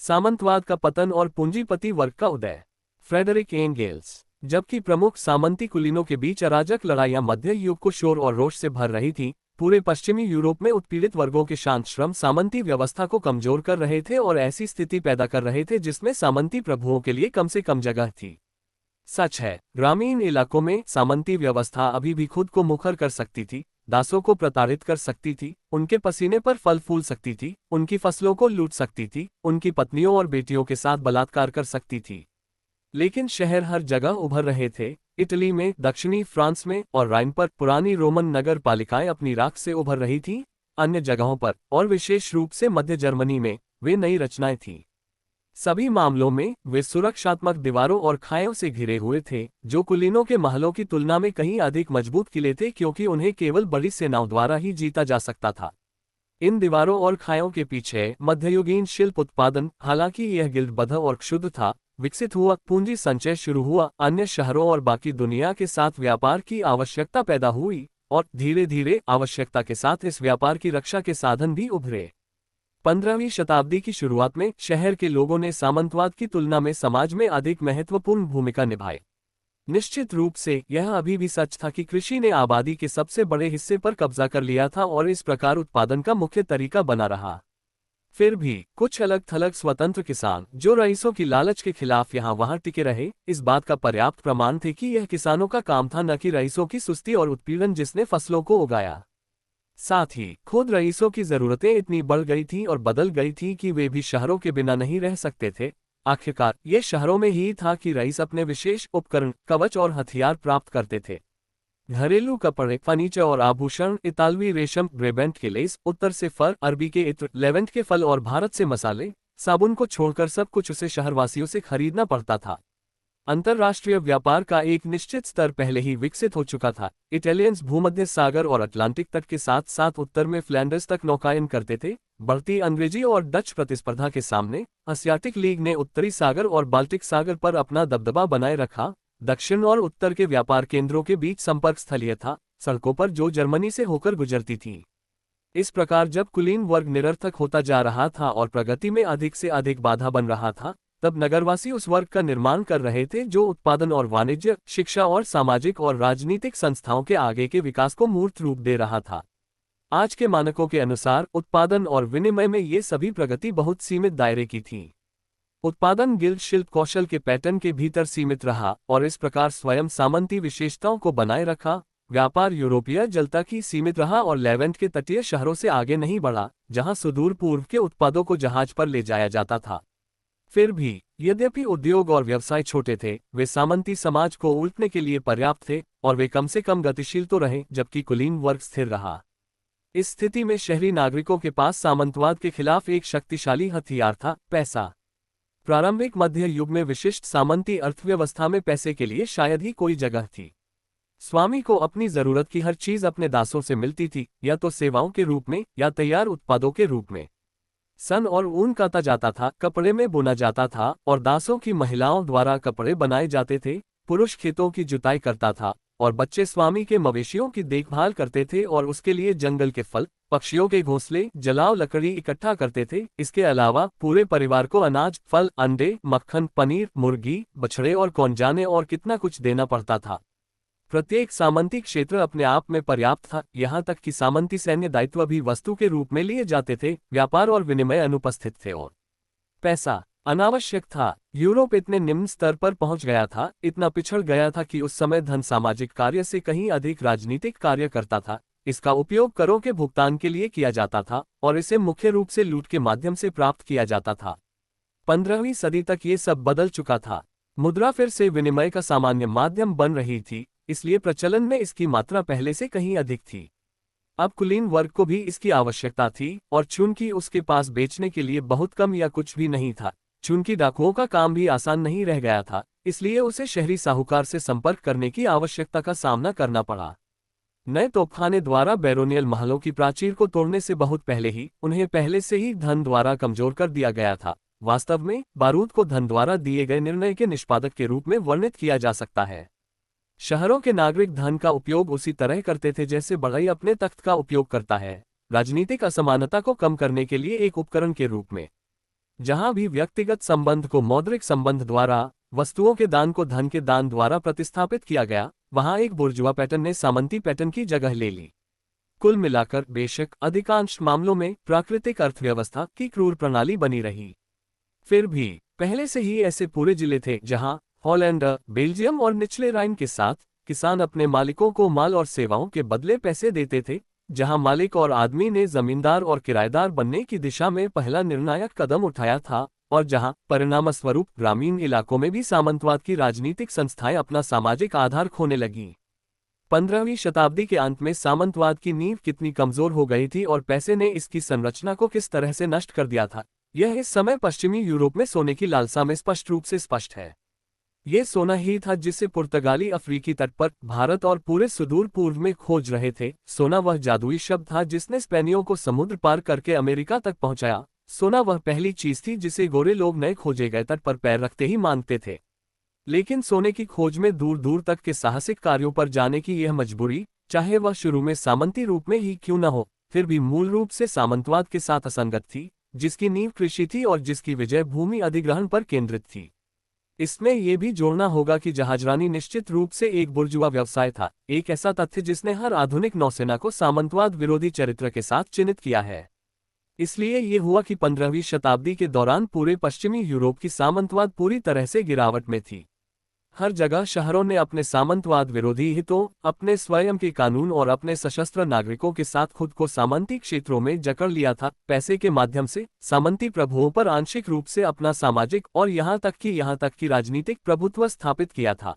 सामंतवाद का पतन और पूंजीपति वर्ग का उदय। Frederick Engels. जबकि प्रमुख सामंती कुलीनों के बीच अराजक लड़ाइयां मध्य युग को शोर और रोष से भर रही थी, पूरे पश्चिमी यूरोप में उत्पीड़ित वर्गों के शांत श्रम सामंती व्यवस्था को कमजोर कर रहे थे और ऐसी स्थिति पैदा कर रहे थे जिसमें सामंती प्रभुओं के लिए कम से कम जगह थी। सच है, ग्रामीण इलाकों में सामंती व्यवस्था अभी भी खुद को मुखर कर सकती थी, दासों को प्रताड़ित कर सकती थी, उनके पसीने पर फल फूल सकती थी, उनकी फसलों को लूट सकती थी, उनकी पत्नियों और बेटियों के साथ बलात्कार कर सकती थी। लेकिन शहर हर जगह उभर रहे थे। इटली में, दक्षिणी फ्रांस में और राइन पर पुरानी रोमन नगर पालिकाएं अपनी राख से उभर रही थीं। अन्य जगहों पर, और विशेष रूप से मध्य जर्मनी में, वे नई रचनाएं थीं। सभी मामलों में वे सुरक्षात्मक दीवारों और खायों से घिरे हुए थे, जो कुलीनों के महलों की तुलना में कहीं अधिक मजबूत किले थे क्योंकि उन्हें केवल बड़ी सेनाओं द्वारा ही जीता जा सकता था। इन दीवारों और खायों के पीछे मध्ययुगीन शिल्प उत्पादन, हालांकि यह गिल्डबद्ध और क्षुद्र था, विकसित हुआ। पूंजी संचय शुरू हुआ, अन्य शहरों और बाकी दुनिया के साथ व्यापार की आवश्यकता पैदा हुई, और धीरे धीरे आवश्यकता के साथ इस व्यापार की रक्षा के साधन भी उभरे। 15वीं शताब्दी की शुरुआत में शहर के लोगों ने सामंतवाद की तुलना में समाज में अधिक महत्वपूर्ण भूमिका निभाई। निश्चित रूप से यह अभी भी सच था कि कृषि ने आबादी के सबसे बड़े हिस्से पर कब्जा कर लिया था और इस प्रकार उत्पादन का मुख्य तरीका बना रहा। फिर भी कुछ अलग थलग स्वतंत्र किसान, जो रईसों की लालच के खिलाफ यहाँ वहाँ टिके रहे, इस बात का पर्याप्त प्रमाण थे कि यह किसानों का काम था, न कि रईसों की सुस्ती और उत्पीड़न जिसने फसलों को उगाया। साथ ही खुद रईसों की जरूरतें इतनी बढ़ गई थीं और बदल गई थीं कि वे भी शहरों के बिना नहीं रह सकते थे। आखिरकार ये शहरों में ही था कि रईस अपने विशेष उपकरण, कवच और हथियार प्राप्त करते थे। घरेलू कपड़े, फर्नीचर और आभूषण, इतालवी रेशम, ब्रेबेंट के लेस, उत्तर से फर, अरबी के इत्र, लेवेंट के फल और भारत से मसाले, साबुन को छोड़कर सब कुछ उसे शहरवासियों से खरीदना पड़ता था। अंतर्राष्ट्रीय व्यापार का एक निश्चित स्तर पहले ही विकसित हो चुका था। इटालियंस भूमध्य सागर और अटलांटिक तट के साथ साथ उत्तर में फ्लैंडर्स तक नौकायन करते थे। बढ़ती अंग्रेजी और डच प्रतिस्पर्धा के सामने एशियाटिक लीग ने उत्तरी सागर और बाल्टिक सागर पर अपना दबदबा बनाए रखा। दक्षिण और उत्तर के व्यापार केंद्रों के बीच संपर्क स्थलीय था, सड़कों पर जो जर्मनी से होकर गुजरती थी। इस प्रकार जब कुलीन वर्ग निरर्थक होता जा रहा था और प्रगति में अधिक से अधिक बाधा बन रहा था, तब नगरवासी उस वर्ग का निर्माण कर रहे थे जो उत्पादन और वाणिज्य, शिक्षा और सामाजिक और राजनीतिक संस्थाओं के आगे के विकास को मूर्त रूप दे रहा था। आज के मानकों के अनुसार उत्पादन और विनिमय में ये सभी प्रगति बहुत सीमित दायरे की थी। उत्पादन गिल्ड शिल्प कौशल के पैटर्न के भीतर सीमित रहा और इस प्रकार स्वयं सामंती विशेषताओं को बनाए रखा। व्यापार यूरोपीय जल तक ही सीमित रहा और लेवेंट के तटीय शहरों से आगे नहीं बढ़ा, जहां सुदूर पूर्व के उत्पादों को जहाज पर ले जाया जाता था। फिर भी, यद्यपि उद्योग और व्यवसाय छोटे थे, वे सामंती समाज को उलटने के लिए पर्याप्त थे और वे कम से कम गतिशील तो रहे, जबकि कुलीन वर्ग स्थिर रहा। इस स्थिति में शहरी नागरिकों के पास सामंतवाद के खिलाफ एक शक्तिशाली हथियार था, पैसा। प्रारंभिक मध्य युग में विशिष्ट सामंती अर्थव्यवस्था में पैसे के लिए शायद ही कोई जगह थी। स्वामी को अपनी जरूरत की हर चीज अपने दासों से मिलती थी, या तो सेवाओं के रूप में या तैयार उत्पादों के रूप में। सन और ऊन काता जाता था, कपड़े में बुना जाता था और दासों की महिलाओं द्वारा कपड़े बनाए जाते थे। पुरुष खेतों की जुताई करता था और बच्चे स्वामी के मवेशियों की देखभाल करते थे और उसके लिए जंगल के फल, पक्षियों के घोंसले, जलाव लकड़ी इकट्ठा करते थे। इसके अलावा पूरे परिवार को अनाज, फल, अंडे, मक्खन, पनीर, मुर्गी, बछड़े और कौन जाने और कितना कुछ देना पड़ता था। प्रत्येक सामंती क्षेत्र अपने आप में पर्याप्त था, यहाँ तक कि सामंती सैन्य दायित्व भी वस्तु के रूप में लिए जाते थे। व्यापार और विनिमय अनुपस्थित थे और पैसा अनावश्यक था। यूरोप इतने निम्न स्तर पर पहुंच गया था, इतना पिछड़ गया था कि उस समय धन सामाजिक कार्य से कहीं अधिक राजनीतिक कार्य करता था। इसका उपयोग करों के भुगतान के लिए किया जाता था और इसे मुख्य रूप से लूट के माध्यम से प्राप्त किया जाता था। 15वीं सदी तक ये सब बदल चुका था। मुद्रा फिर से विनिमय का सामान्य माध्यम बन रही थी, इसलिए प्रचलन में इसकी मात्रा पहले से कहीं अधिक थी। अब कुलीन वर्ग को भी इसकी आवश्यकता थी और चूंकि उसके पास बेचने के लिए बहुत कम या कुछ भी नहीं था, चूंकि डाकुओं का काम भी आसान नहीं रह गया था, इसलिए उसे शहरी साहूकार से संपर्क करने की आवश्यकता का सामना करना पड़ा। नए तोपखाने द्वारा बैरोनियल महलों की प्राचीर को तोड़ने से बहुत पहले ही उन्हें पहले से ही धन द्वारा कमजोर कर दिया गया था। वास्तव में बारूद को धन द्वारा दिए गए निर्णय के निष्पादक के रूप में वर्णित किया जा सकता है। शहरों के नागरिक धन का उपयोग उसी तरह करते थे जैसे बढ़ई अपने तख्त का उपयोग करता है, राजनीतिक असमानता को कम करने के लिए एक उपकरण के रूप में। जहां भी व्यक्तिगत संबंध को मौद्रिक संबंध द्वारा, वस्तुओं के दान को धन के दान द्वारा प्रतिस्थापित किया गया, वहां एक बुर्जुआ पैटर्न ने सामंती पैटर्न की जगह ले ली। कुल मिलाकर बेशक अधिकांश मामलों में प्राकृतिक अर्थव्यवस्था की क्रूर प्रणाली बनी रही, फिर भी पहले से ही ऐसे पूरे जिले थे जहां हॉलैंड, बेल्जियम और निचले राइन के साथ किसान अपने मालिकों को माल और सेवाओं के बदले पैसे देते थे, जहां मालिक और आदमी ने जमींदार और किराएदार बनने की दिशा में पहला निर्णायक कदम उठाया था, और जहां परिणामस्वरूप ग्रामीण इलाकों में भी सामंतवाद की राजनीतिक संस्थाएं अपना सामाजिक आधार खोने लगीं। 15वीं शताब्दी के अंत में सामंतवाद की नींव कितनी कमजोर हो गई थी और पैसे ने इसकी संरचना को किस तरह से नष्ट कर दिया था, यह इस समय पश्चिमी यूरोप में सोने की लालसा में स्पष्ट रूप से स्पष्ट है। यह सोना ही था जिसे पुर्तगाली अफ्रीकी तट पर, भारत और पूरे सुदूर पूर्व में खोज रहे थे। सोना वह जादुई शब्द था जिसने स्पेनियों को समुद्र पार करके अमेरिका तक पहुंचाया। सोना वह पहली चीज थी जिसे गोरे लोग नए खोजे गए तट पर पैर रखते ही मानते थे। लेकिन सोने की खोज में दूर दूर तक के साहसिक कार्यों पर जाने की यह मजबूरी, चाहे वह शुरू में सामंती रूप में ही क्यों न हो, फिर भी मूल रूप से सामंतवाद के साथ असंगत थी, जिसकी नींव कृषि थी और जिसकी विजय भूमि अधिग्रहण पर केंद्रित थी। इसमें यह भी जोड़ना होगा कि जहाजरानी निश्चित रूप से एक बुर्जुआ व्यवसाय था, एक ऐसा तथ्य जिसने हर आधुनिक नौसेना को सामंतवाद विरोधी चरित्र के साथ चिन्हित किया है। इसलिए ये हुआ कि 15वीं शताब्दी के दौरान पूरे पश्चिमी यूरोप की सामंतवाद पूरी तरह से गिरावट में थी। हर जगह शहरों ने अपने सामंतवाद विरोधी हितों, अपने स्वयं के कानून और अपने सशस्त्र नागरिकों के साथ खुद को सामंती क्षेत्रों में जकड़ लिया था। पैसे के माध्यम से सामंती प्रभुओं पर आंशिक रूप से अपना सामाजिक और यहाँ तक कि राजनीतिक प्रभुत्व स्थापित किया था।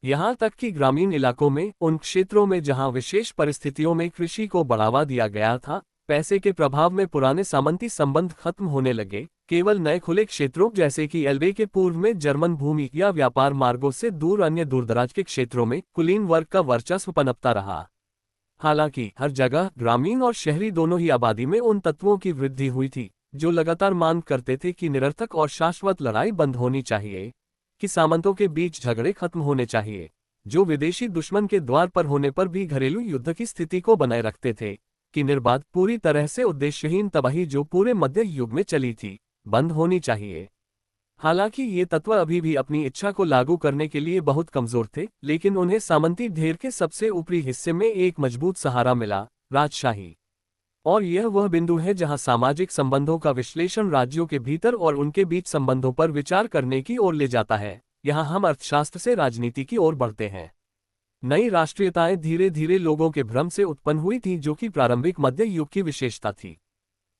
यहाँ तक कि ग्रामीण इलाकों में, उन क्षेत्रों में जहाँ विशेष परिस्थितियों में कृषि को बढ़ावा दिया गया था, पैसे के प्रभाव में पुराने सामंती संबंध खत्म होने लगे। केवल नए खुले क्षेत्रों जैसे कि एल्बे के पूर्व में जर्मन भूमि या व्यापार मार्गों से दूर अन्य दूरदराज के क्षेत्रों में कुलीन वर्ग का वर्चस्व पनपता रहा। हालांकि हर जगह ग्रामीण और शहरी दोनों ही आबादी में उन तत्वों की वृद्धि हुई थी जो लगातार मांग करते थे कि निरर्थक और शाश्वत लड़ाई बंद होनी चाहिए, कि सामंतों के बीच झगड़े खत्म होने चाहिए, जो विदेशी दुश्मन के द्वार पर होने पर भी घरेलू युद्ध की स्थिति को बनाए रखते थे, कि निर्बाध पूरी तरह से उद्देश्यहीन तबाही जो पूरे मध्य युग में चली थी बंद होनी चाहिए। हालांकि ये तत्व अभी भी अपनी इच्छा को लागू करने के लिए बहुत कमजोर थे, लेकिन उन्हें सामंती ढेर के सबसे ऊपरी हिस्से में एक मजबूत सहारा मिला, राजशाही। और यह वह बिंदु है जहां सामाजिक संबंधों का विश्लेषण राज्यों के भीतर और उनके बीच संबंधों पर विचार करने की ओर ले जाता है। यहां हम अर्थशास्त्र से राजनीति की ओर बढ़ते हैं। नई राष्ट्रीयताएं धीरे धीरे लोगों के भ्रम से उत्पन्न हुई थी, जो कि प्रारंभिक मध्य युग की विशेषता थी।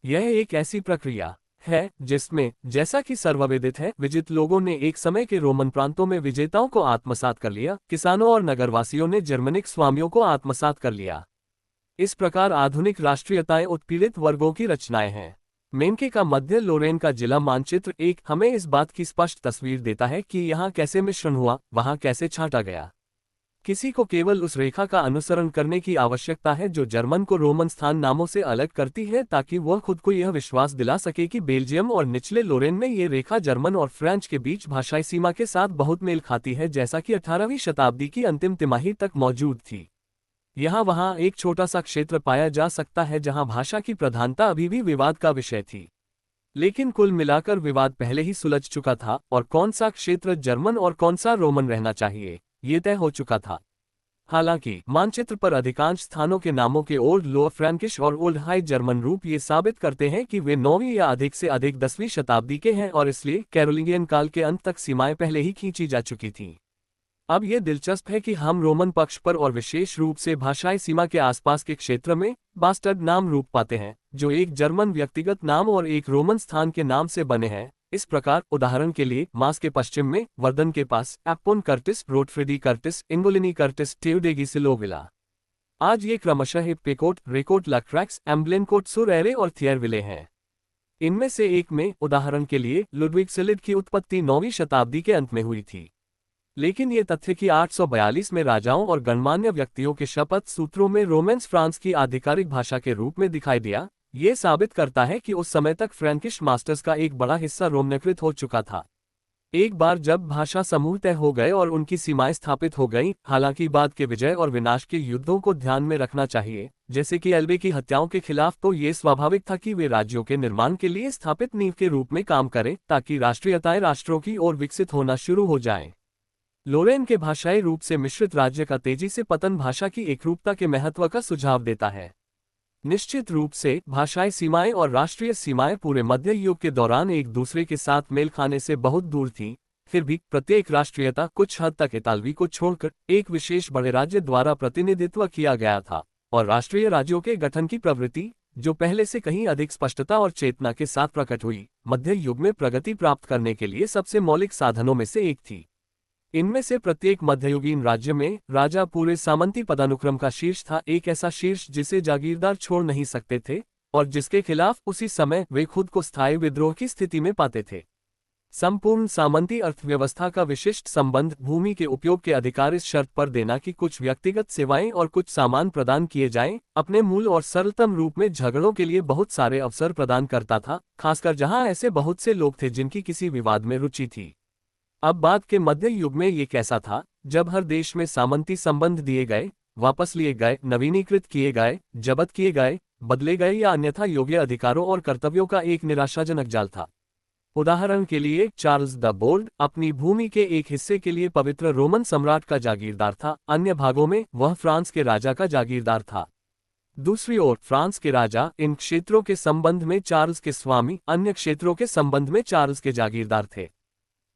यह एक ऐसी प्रक्रिया है जिसमें, जैसा कि सर्वविदित है, विजित लोगों ने एक समय के रोमन प्रांतों में विजेताओं को आत्मसात कर लिया, किसानों और नगरवासियों ने जर्मनिक स्वामियों को आत्मसात कर लिया। इस प्रकार आधुनिक राष्ट्रीयताएं उत्पीड़ित वर्गों की रचनाएं हैं। मेनके का मध्य लोरेन का जिला मानचित्र एक हमें इस बात की स्पष्ट तस्वीर देता है कि यहाँ कैसे मिश्रण हुआ, वहाँ कैसे छांटा गया। किसी को केवल उस रेखा का अनुसरण करने की आवश्यकता है जो जर्मन को रोमन स्थान नामों से अलग करती है, ताकि वह खुद को यह विश्वास दिला सके कि बेल्जियम और निचले लोरेन में ये रेखा जर्मन और फ्रेंच के बीच भाषाई सीमा के साथ बहुत मेल खाती है, जैसा कि 18वीं शताब्दी की अंतिम तिमाही तक मौजूद थी। यहाँ वहाँ एक छोटा सा क्षेत्र पाया जा सकता है जहाँ भाषा की प्रधानता अभी भी विवाद का विषय थी, लेकिन कुल मिलाकर विवाद पहले ही सुलझ चुका था, और कौन सा क्षेत्र जर्मन और कौन सा रोमन रहना चाहिए ये तय हो चुका था। हालांकि मानचित्र पर अधिकांश स्थानों के नामों के ओल्ड लोअर फ्रैंकिश और ओल्ड हाई जर्मन रूप ये साबित करते हैं कि वे 9वीं या अधिक से अधिक 10वीं शताब्दी के हैं, और इसलिए कैरोलिंगियन काल के अंत तक सीमाएं पहले ही खींची जा चुकी थीं। अब यह दिलचस्प है कि हम रोमन पक्ष पर और विशेष रूप से भाषाई सीमा के आसपास के क्षेत्र में बास्टर्ड नाम रूप पाते हैं, जो एक जर्मन व्यक्तिगत नाम और एक रोमन स्थान के नाम से बने हैं। इस प्रकार उदाहरण के लिए मास के पश्चिम में वर्दन के पास एप्पोन कर्टिस, रोटफ्रीडी कर्टिस, इंगोलिनी कर्टिस, टेउडेगी सिलोविला। आज ये क्रमशः पेकोट, रेकोट, लक्रैक्स, एम्ब्लेनकोट, सुरैरे और थियरविले हैं। इनमें से एक में, उदाहरण के लिए, लुडविग सिलिड की उत्पत्ति 9वीं शताब्दी के अंत में हुई थी। लेकिन ये तथ्य कि 842 में राजाओं और गणमान्य व्यक्तियों के शपथ सूत्रों में रोमेंस फ्रांस की आधिकारिक भाषा के रूप में दिखाई दिया, ये साबित करता है कि उस समय तक फ्रैंकिश मास्टर्स का एक बड़ा हिस्सा रोमनीकृत हो चुका था। एक बार जब भाषा समूह तय हो गए और उनकी सीमाएं स्थापित हो गईं, हालांकि बाद के विजय और विनाश के युद्धों को ध्यान में रखना चाहिए, जैसे कि एल्बे की हत्याओं के खिलाफ, तो ये स्वाभाविक था कि वे राज्यों के निर्माण के लिए स्थापित नींव के रूप में काम करें ताकि राष्ट्रीयताएं राष्ट्रों की ओर विकसित होना शुरू हो जाएं। लोरेन के भाषाई रूप से मिश्रित राज्य का तेजी से पतन भाषा की एकरूपता के महत्व का सुझाव देता है। निश्चित रूप से भाषाई सीमाएं और राष्ट्रीय सीमाएं पूरे मध्य युग के दौरान एक दूसरे के साथ मेल खाने से बहुत दूर थीं, फिर भी प्रत्येक राष्ट्रीयता कुछ हद तक इतालवी को छोड़कर एक विशेष बड़े राज्य द्वारा प्रतिनिधित्व किया गया था, और राष्ट्रीय राज्यों के गठन की प्रवृत्ति, जो पहले से कहीं अधिक स्पष्टता और चेतना के साथ प्रकट हुई, मध्य युग में प्रगति प्राप्त करने के लिए सबसे मौलिक साधनों में से एक थी। इनमें से प्रत्येक मध्ययुगीन राज्य में राजा पूरे सामंती पदानुक्रम का शीर्ष था, एक ऐसा शीर्ष जिसे जागीरदार छोड़ नहीं सकते थे और जिसके खिलाफ उसी समय वे खुद को स्थायी विद्रोह की स्थिति में पाते थे। संपूर्ण सामंती अर्थव्यवस्था का विशिष्ट संबंध भूमि के उपयोग के अधिकार इस शर्त पर देना कि कुछ व्यक्तिगत सेवाएं और कुछ सामान प्रदान किए जाएं, अपने मूल और सरलतम रूप में झगड़ों के लिए बहुत सारे अवसर प्रदान करता था, खासकर जहां ऐसे बहुत से लोग थे जिनकी किसी विवाद में रुचि थी। अब बाद के मध्य युग में ये कैसा था, जब हर देश में सामंती संबंध दिए गए, वापस लिए गए, नवीनीकृत किए गए, जब्त किए गए, बदले गए या अन्यथा योग्य अधिकारों और कर्तव्यों का एक निराशाजनक जाल था। उदाहरण के लिए चार्ल्स द बोल्ड अपनी भूमि के एक हिस्से के लिए पवित्र रोमन सम्राट का जागीरदार था, अन्य भागों में वह फ्रांस के राजा का जागीरदार था। दूसरी ओर फ्रांस के राजा इन क्षेत्रों के संबंध में चार्ल्स के स्वामी, अन्य क्षेत्रों के संबंध में चार्ल्स के जागीरदार थे।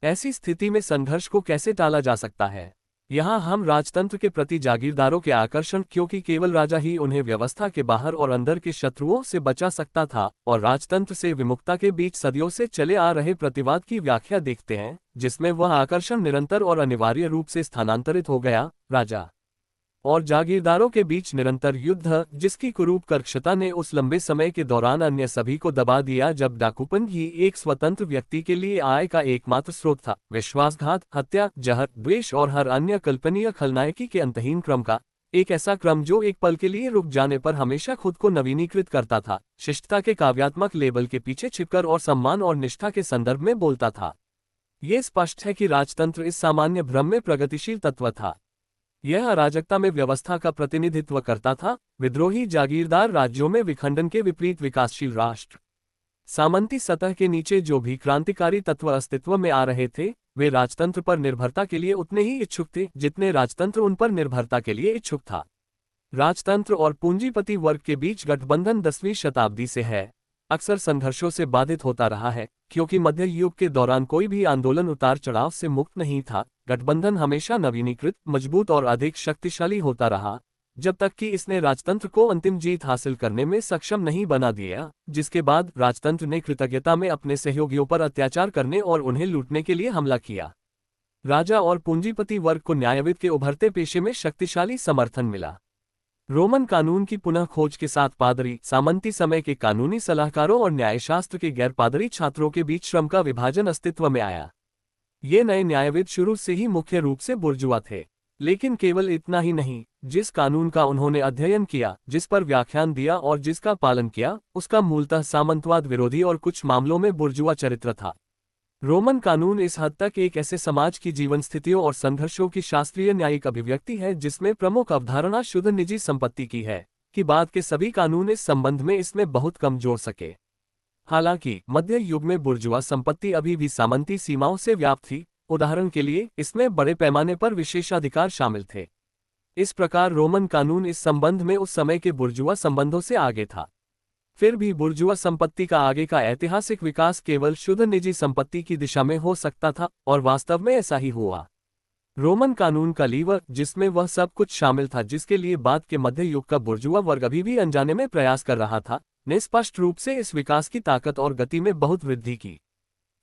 ऐसी स्थिति में संघर्ष को कैसे टाला जा सकता है? यहाँ हम राजतंत्र के प्रति जागीरदारों के आकर्षण, क्योंकि केवल राजा ही उन्हें व्यवस्था के बाहर और अंदर के शत्रुओं से बचा सकता था, और राजतंत्र से विमुक्ता के बीच सदियों से चले आ रहे प्रतिवाद की व्याख्या देखते हैं, जिसमें वह आकर्षण निरंतर और अनिवार्य रूप से स्थानांतरित हो गया, राजा और जागीरदारों के बीच निरंतर युद्ध, जिसकी कुरूप कर्कशता ने उस लंबे समय के दौरान अन्य सभी को दबा दिया जब डाकूपन ही एक स्वतंत्र व्यक्ति के लिए आय का एकमात्र स्रोत था। विश्वासघात, हत्या, जहर, द्वेष और हर अन्य कल्पनीय खलनायकी के अंतहीन क्रम का एक ऐसा क्रम जो एक पल के लिए रुक जाने पर हमेशा खुद को नवीनीकृत करता था, शिष्टता के काव्यात्मक लेबल के पीछे छिपकर और सम्मान और निष्ठा के संदर्भ में बोलता था। ये स्पष्ट है कि राजतंत्र इस सामान्य भ्रम में प्रगतिशील तत्व था। यह अराजकता में व्यवस्था का प्रतिनिधित्व करता था, विद्रोही जागीरदार राज्यों में विखंडन के विपरीत विकासशील राष्ट्र। सामंती सतह के नीचे जो भी क्रांतिकारी तत्व अस्तित्व में आ रहे थे, वे राजतंत्र पर निर्भरता के लिए उतने ही इच्छुक थे जितने राजतंत्र उन पर निर्भरता के लिए इच्छुक था। राजतंत्र और पूंजीपति वर्ग के बीच गठबंधन 10वीं शताब्दी से है अक्सर संघर्षों से बाधित होता रहा है, क्योंकि मध्य युग के दौरान कोई भी आंदोलन उतार चढ़ाव से मुक्त नहीं था। गठबंधन हमेशा नवीनीकृत, मजबूत और अधिक शक्तिशाली होता रहा, जब तक कि इसने राजतंत्र को अंतिम जीत हासिल करने में सक्षम नहीं बना दिया, जिसके बाद राजतंत्र ने कृतज्ञता में अपने सहयोगियों पर अत्याचार करने और उन्हें लूटने के लिए हमला किया। राजा और पूंजीपति वर्ग को न्यायविद के उभरते पेशे में शक्तिशाली समर्थन मिला। रोमन कानून की पुनः खोज के साथ पादरी, सामंती समय के कानूनी सलाहकारों और न्यायशास्त्र के गैर पादरी छात्रों के बीच श्रम का विभाजन अस्तित्व में आया। ये नए न्यायविद शुरू से ही मुख्य रूप से बुर्जुआ थे, लेकिन केवल इतना ही नहीं, जिस कानून का उन्होंने अध्ययन किया, जिस पर व्याख्यान दिया और जिसका पालन किया, उसका मूलतः सामंतवाद विरोधी और कुछ मामलों में बुर्जुआ चरित्र था। रोमन कानून इस हद तक एक ऐसे समाज की जीवन स्थितियों और संघर्षों की शास्त्रीय न्यायिक अभिव्यक्ति है जिसमें प्रमुख अवधारणा शुद्ध निजी संपत्ति की है, कि बाद के सभी कानून इस संबंध में इसमें बहुत कम जोड़ सके। हालांकि मध्य युग में बुर्जुआ संपत्ति अभी भी सामंती सीमाओं से व्याप्त थी। उदाहरण के लिए, इसमें बड़े पैमाने पर विशेषाधिकार शामिल थे। इस प्रकार रोमन कानून इस संबंध में उस समय के बुर्जुआ संबंधों से आगे था। फिर भी बुर्जुआ संपत्ति का आगे का ऐतिहासिक विकास केवल शुद्ध निजी संपत्ति की दिशा में हो सकता था, और वास्तव में ऐसा ही हुआ। रोमन कानून का लीवर, जिसमें वह सब कुछ शामिल था जिसके लिए बाद के मध्य युग का बुर्जुआ वर्ग अभी भी अनजाने में प्रयास कर रहा था, ने स्पष्ट रूप से इस विकास की ताकत और गति में बहुत वृद्धि की।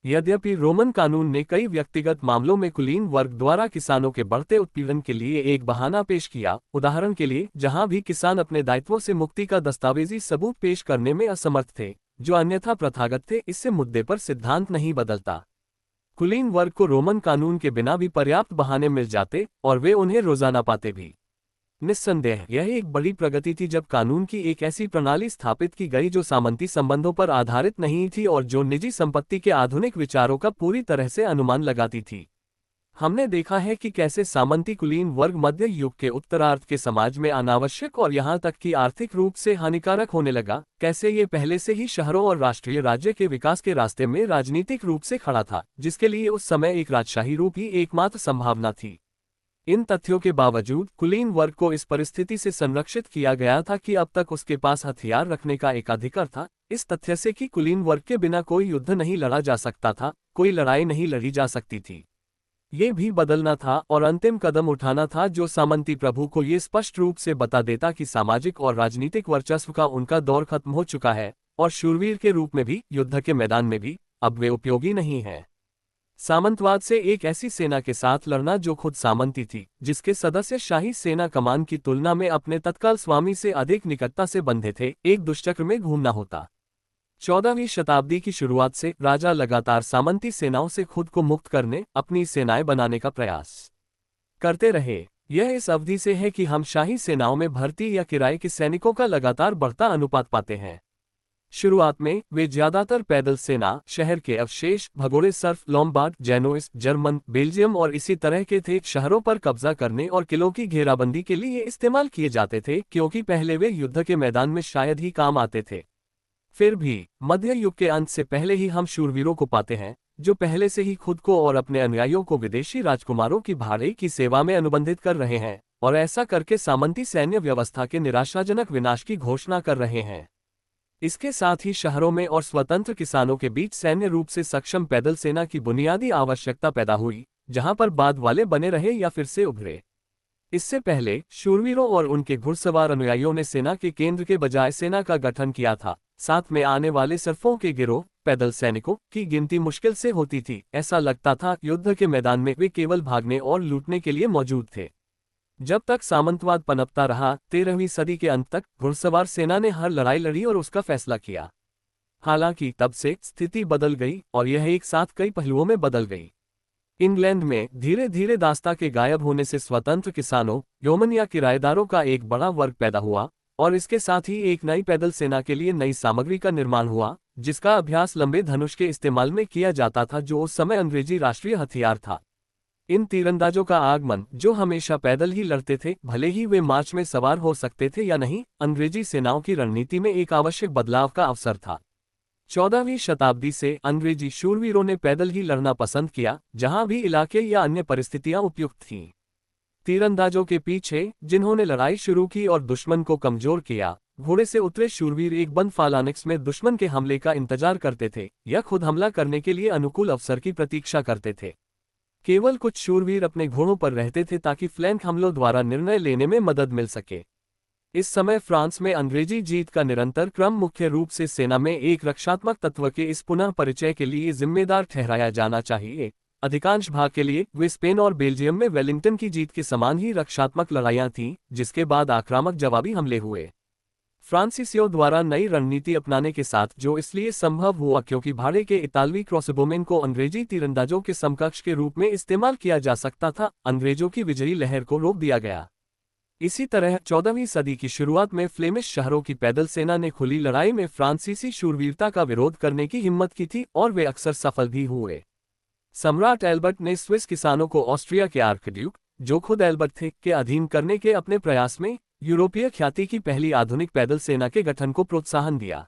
यद्यपि रोमन कानून ने कई व्यक्तिगत मामलों में कुलीन वर्ग द्वारा किसानों के बढ़ते उत्पीड़न के लिए एक बहाना पेश किया, उदाहरण के लिए जहां भी किसान अपने दायित्वों से मुक्ति का दस्तावेजी सबूत पेश करने में असमर्थ थे, जो अन्यथा प्रथागत थे, इससे मुद्दे पर सिद्धांत नहीं बदलता। कुलीन वर्ग को रोमन कानून के बिना भी पर्याप्त बहाने मिल जाते और वे उन्हें रोजाना पाते भी। निस्संदेह यह एक बड़ी प्रगति थी जब कानून की एक ऐसी प्रणाली स्थापित की गई जो सामंती संबंधों पर आधारित नहीं थी और जो निजी संपत्ति के आधुनिक विचारों का पूरी तरह से अनुमान लगाती थी। हमने देखा है कि कैसे सामंती कुलीन वर्ग मध्य युग के उत्तरार्ध के समाज में अनावश्यक और यहाँ तक कि आर्थिक रूप से हानिकारक होने लगा, कैसे ये पहले से ही शहरों और राष्ट्रीय राज्य के विकास के रास्ते में राजनीतिक रूप से खड़ा था, जिसके लिए उस समय एक राजशाही रूप ही एकमात्र संभावना थी। इन तथ्यों के बावजूद कुलीन वर्ग को इस परिस्थिति से संरक्षित किया गया था कि अब तक उसके पास हथियार रखने का एकाधिकार था, इस तथ्य से कि कुलीन वर्ग के बिना कोई युद्ध नहीं लड़ा जा सकता था, कोई लड़ाई नहीं लड़ी जा सकती थी। ये भी बदलना था और अंतिम कदम उठाना था जो सामंती प्रभु को ये स्पष्ट रूप से बता देता कि सामाजिक और राजनीतिक वर्चस्व का उनका दौर खत्म हो चुका है और शूरवीर के रूप में भी, युद्ध के मैदान में भी, अब वे उपयोगी नहीं हैं। सामंतवाद से एक ऐसी सेना के साथ लड़ना जो खुद सामंती थी, जिसके सदस्य शाही सेना कमान की तुलना में अपने तत्काल स्वामी से अधिक निकटता से बंधे थे, एक दुष्चक्र में घूमना होता। 14वीं शताब्दी की शुरुआत से राजा लगातार सामंती सेनाओं से खुद को मुक्त करने, अपनी सेनाएं बनाने का प्रयास करते रहे। यह इस अवधि से है कि हम शाही सेनाओं में भर्ती या किराए के सैनिकों का लगातार बढ़ता अनुपात पाते हैं। शुरुआत में वे ज्यादातर पैदल सेना, शहर के अवशेष, भगोड़े सर्फ, लोम्बार्ड, जेनोइस, जर्मन, बेल्जियम और इसी तरह के थे, शहरों पर कब्जा करने और किलों की घेराबंदी के लिए इस्तेमाल किए जाते थे, क्योंकि पहले वे युद्ध के मैदान में शायद ही काम आते थे। फिर भी मध्य युग के अंत से पहले ही हम शूरवीरों को पाते हैं जो पहले से ही खुद को और अपने अनुयायियों को विदेशी राजकुमारों की भाड़े की सेवा में अनुबंधित कर रहे हैं और ऐसा करके सामंती सैन्य व्यवस्था के निराशाजनक विनाश की घोषणा कर रहे हैं। इसके साथ ही शहरों में और स्वतंत्र किसानों के बीच सैन्य रूप से सक्षम पैदल सेना की बुनियादी आवश्यकता पैदा हुई, जहां पर बाद वाले बने रहे या फिर से उभरे। इससे पहले शूरवीरों और उनके घुड़सवार अनुयायियों ने सेना के केंद्र के बजाय सेना का गठन किया था। साथ में आने वाले सर्फों के गिरोह, पैदल सैनिकों की गिनती मुश्किल से होती थी। ऐसा लगता था युद्ध के मैदान में वे केवल भागने और लूटने के लिए मौजूद थे। जब तक सामंतवाद पनपता रहा, 13वीं सदी के अंत तक घुड़सवार सेना ने हर लड़ाई लड़ी और उसका फैसला किया। हालांकि तब से स्थिति बदल गई और यह एक साथ कई पहलुओं में बदल गई। इंग्लैंड में धीरे धीरे दास्ता के गायब होने से स्वतंत्र किसानों, यौमन या किराएदारों का एक बड़ा वर्ग पैदा हुआ और इसके साथ ही एक नई पैदल सेना के लिए नई सामग्री का निर्माण हुआ, जिसका अभ्यास लंबे धनुष के इस्तेमाल में किया जाता था, जो उस समय अंग्रेजी राष्ट्रीय हथियार था। इन तीरंदाजों का आगमन, जो हमेशा पैदल ही लड़ते थे, भले ही वे मार्च में सवार हो सकते थे या नहीं, अंग्रेजी सेनाओं की रणनीति में एक आवश्यक बदलाव का अवसर था। 14वीं शताब्दी से अंग्रेजी शूरवीरों ने पैदल ही लड़ना पसंद किया, जहां भी इलाके या अन्य परिस्थितियां उपयुक्त थीं। तीरंदाजों के पीछे, जिन्होंने लड़ाई शुरू की और दुश्मन को कमजोर किया, घोड़े से उतरे शूरवीर एक बंद फालानिक्स में दुश्मन के हमले का इंतजार करते थे या खुद हमला करने के लिए अनुकूल अवसर की प्रतीक्षा करते थे। केवल कुछ शूरवीर अपने घोड़ों पर रहते थे ताकि फ्लैंक हमलों द्वारा निर्णय लेने में मदद मिल सके। इस समय फ्रांस में अंग्रेजी जीत का निरंतर क्रम मुख्य रूप से सेना में एक रक्षात्मक तत्व के इस पुनः परिचय के लिए जिम्मेदार ठहराया जाना चाहिए। अधिकांश भाग के लिए वे स्पेन और बेल्जियम में वेलिंगटन की जीत के समान ही रक्षात्मक लड़ाइयां थीं, जिसके बाद आक्रामक जवाबी हमले हुए। फ्रांसीसियों द्वारा नई रणनीति अपनाने के साथ, जो इसलिए संभव हुआ क्योंकि भाड़े के इतालवी क्रॉसबोमेन को अंग्रेजी तीरंदाजों के समकक्ष के रूप में इस्तेमाल किया जा सकता था, अंग्रेजों की विजयी लहर को रोक दिया गया। इसी तरह 14वीं सदी की शुरुआत में फ्लेमिश शहरों की पैदल सेना ने खुली लड़ाई में फ्रांसीसी शूरवीरता का विरोध करने की हिम्मत की थी और वे अक्सर सफल भी हुए। सम्राट एल्बर्ट ने स्विस किसानों को ऑस्ट्रिया के आर्कड्यूक, जो खुद एल्बर्ट थे, के अधीन करने के अपने प्रयास में यूरोपीय ख्याति की पहली आधुनिक पैदल सेना के गठन को प्रोत्साहन दिया।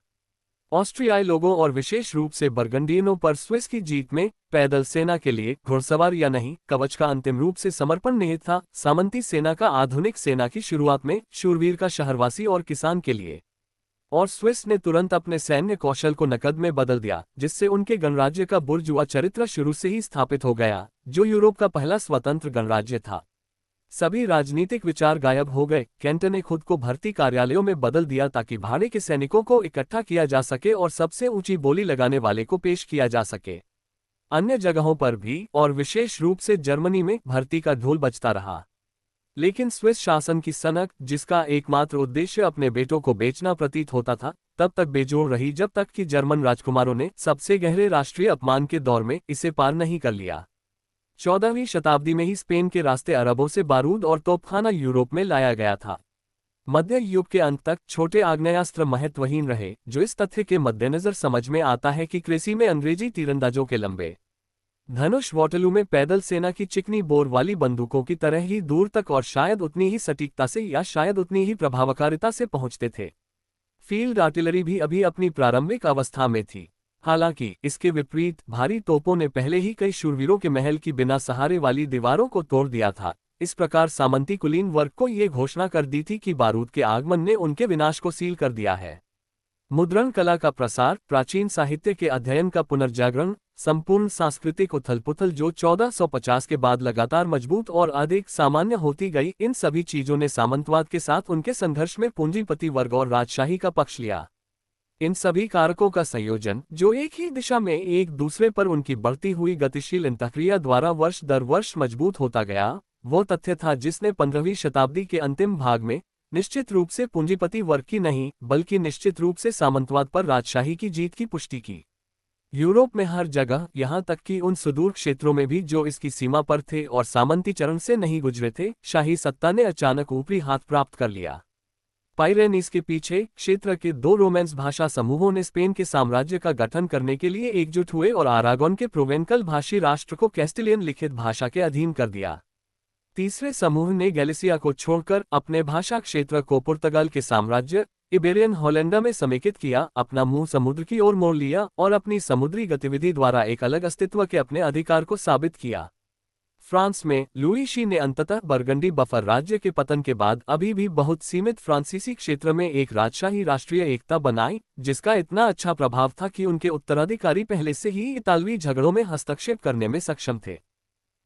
ऑस्ट्रियाई लोगों और विशेष रूप से बर्गंडियनों पर स्विस की जीत में पैदल सेना के लिए घुड़सवार या नहीं कवच का अंतिम रूप से समर्पण निहित था। सामंती सेना का आधुनिक सेना की शुरुआत में शूरवीर का शहरवासी और किसान के लिए, और स्विस ने तुरंत अपने सैन्य कौशल को नकद में बदल दिया, जिससे उनके गणराज्य का बुर्जुआ चरित्र शुरू से ही स्थापित हो गया, जो यूरोप का पहला स्वतंत्र गणराज्य था। सभी राजनीतिक विचार गायब हो गए। केंट ने खुद को भर्ती कार्यालयों में बदल दिया ताकि भाड़े के सैनिकों को इकट्ठा किया जा सके और सबसे ऊंची बोली लगाने वाले को पेश किया जा सके। अन्य जगहों पर भी, और विशेष रूप से जर्मनी में, भर्ती का ढोल बजता रहा। लेकिन स्विस शासन की सनक, जिसका एकमात्र उद्देश्य अपने बेटों को बेचना प्रतीत होता था, तब तक बेजोड़ रही जब तक कि जर्मन राजकुमारों ने सबसे गहरे राष्ट्रीय अपमान के दौर में इसे पार नहीं कर लिया। 14वीं शताब्दी में ही स्पेन के रास्ते अरबों से बारूद और तोपखाना यूरोप में लाया गया था। मध्य युग के अंत तक छोटे आग्नेयास्त्र महत्वहीन रहे, जो इस तथ्य के मद्देनजर समझ में आता है कि क्रेसी में अंग्रेजी तीरंदाजों के लंबे धनुष वॉटरलू में पैदल सेना की चिकनी बोर वाली बंदूकों की तरह ही दूर तक और शायद उतनी ही सटीकता से या शायद उतनी ही प्रभावकारिता से पहुंचते थे। फील्ड आर्टिलरी भी अभी अपनी प्रारंभिक अवस्था में थी। हालांकि इसके विपरीत भारी तोपों ने पहले ही कई शूरवीरों के महल की बिना सहारे वाली दीवारों को तोड़ दिया था। इस प्रकार सामंती कुलीन वर्ग को ये घोषणा कर दी थी कि बारूद के आगमन ने उनके विनाश को सील कर दिया है। मुद्रण कला का प्रसार, प्राचीन साहित्य के अध्ययन का पुनर्जागरण, संपूर्ण सांस्कृतिक उथल-पुथल जो 1450 के बाद लगातार मजबूत और अधिक सामान्य होती गई, इन सभी चीजों ने सामंतवाद के साथ उनके संघर्ष में पूंजीपति वर्ग और राजशाही का पक्ष लिया। इन सभी कारकों का संयोजन, जो एक ही दिशा में एक दूसरे पर उनकी बढ़ती हुई गतिशील अंतःक्रिया द्वारा वर्ष दर वर्ष मजबूत होता गया, वो तथ्य था जिसने 15वीं शताब्दी के अंतिम भाग में निश्चित रूप से पूंजीपति वर्ग की नहीं, बल्कि निश्चित रूप से सामंतवाद पर राजशाही की जीत की पुष्टि की। यूरोप में हर जगह, यहाँ तक कि उन सुदूर क्षेत्रों में भी जो इसकी सीमा पर थे और सामंती चरण से नहीं गुजरे थे, शाही सत्ता ने अचानक ऊपरी हाथ प्राप्त कर लिया। पाइरेनीस के पीछे क्षेत्र के दो रोमांस भाषा समूहों ने स्पेन के साम्राज्य का गठन करने के लिए एकजुट हुए और आरागोन के प्रोवेंकल भाषी राष्ट्र को कैस्टिलियन लिखित भाषा के अधीन कर दिया। तीसरे समूह ने गैलिसिया को छोड़कर अपने भाषा क्षेत्र को पुर्तगाल के साम्राज्य इबेरियन होलैंडा में समेकित किया, अपना मुंह समुद्र की ओर मोड़ लिया और अपनी समुद्री गतिविधि द्वारा एक अलग अस्तित्व के अपने अधिकार को साबित किया। फ्रांस में लुईशी ने अंततः बरगंडी बफर राज्य के पतन के बाद अभी भी बहुत सीमित फ्रांसीसी क्षेत्र में एक राजशाही राष्ट्रीय एकता बनाई, जिसका इतना अच्छा प्रभाव था कि उनके उत्तराधिकारी पहले से ही इतालवी झगड़ों में हस्तक्षेप करने में सक्षम थे।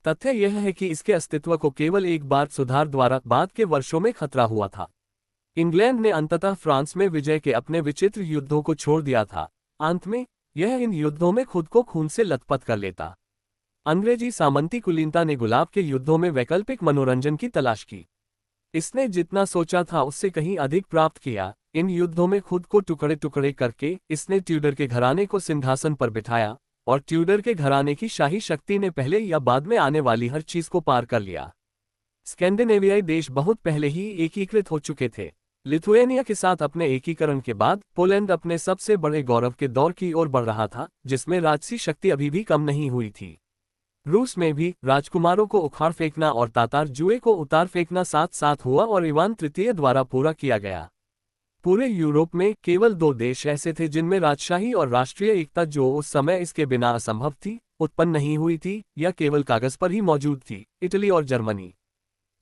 तथ्य यह है कि इसके अस्तित्व को केवल एक बार सुधार द्वारा बाद के वर्षों में खतरा हुआ था। इंग्लैंड ने अंततः फ्रांस में विजय के अपने विचित्र युद्धों को छोड़ दिया था। अंत में यह इन युद्धों में खुद को खून से लथपथ कर लेता। अंग्रेजी सामंती कुलीनता ने गुलाब के युद्धों में वैकल्पिक मनोरंजन की तलाश की। इसने जितना सोचा था उससे कहीं अधिक प्राप्त किया। इन युद्धों में खुद को टुकड़े टुकड़े करके इसने ट्यूडर के घराने को सिंहासन पर बिठाया और ट्यूडर के घराने की शाही शक्ति ने पहले या बाद में आने वाली हर चीज को पार कर लिया। स्कैंडिनेवियाई देश बहुत पहले ही एकीकृत हो चुके थे। लिथुएनिया के साथ अपने एकीकरण के बाद पोलैंड अपने सबसे बड़े गौरव के दौर की ओर बढ़ रहा था, जिसमें राजसी शक्ति अभी भी कम नहीं हुई थी। रूस में भी राजकुमारों को उखाड़ फेंकना और तातार जुए को उतार फेंकना साथ साथ हुआ और इवान तृतीय द्वारा पूरा किया गया। पूरे यूरोप में केवल दो देश ऐसे थे जिनमें राजशाही और राष्ट्रीय एकता, जो उस समय इसके बिना असंभव थी, उत्पन्न नहीं हुई थी या केवल कागज पर ही मौजूद थी: इटली और जर्मनी।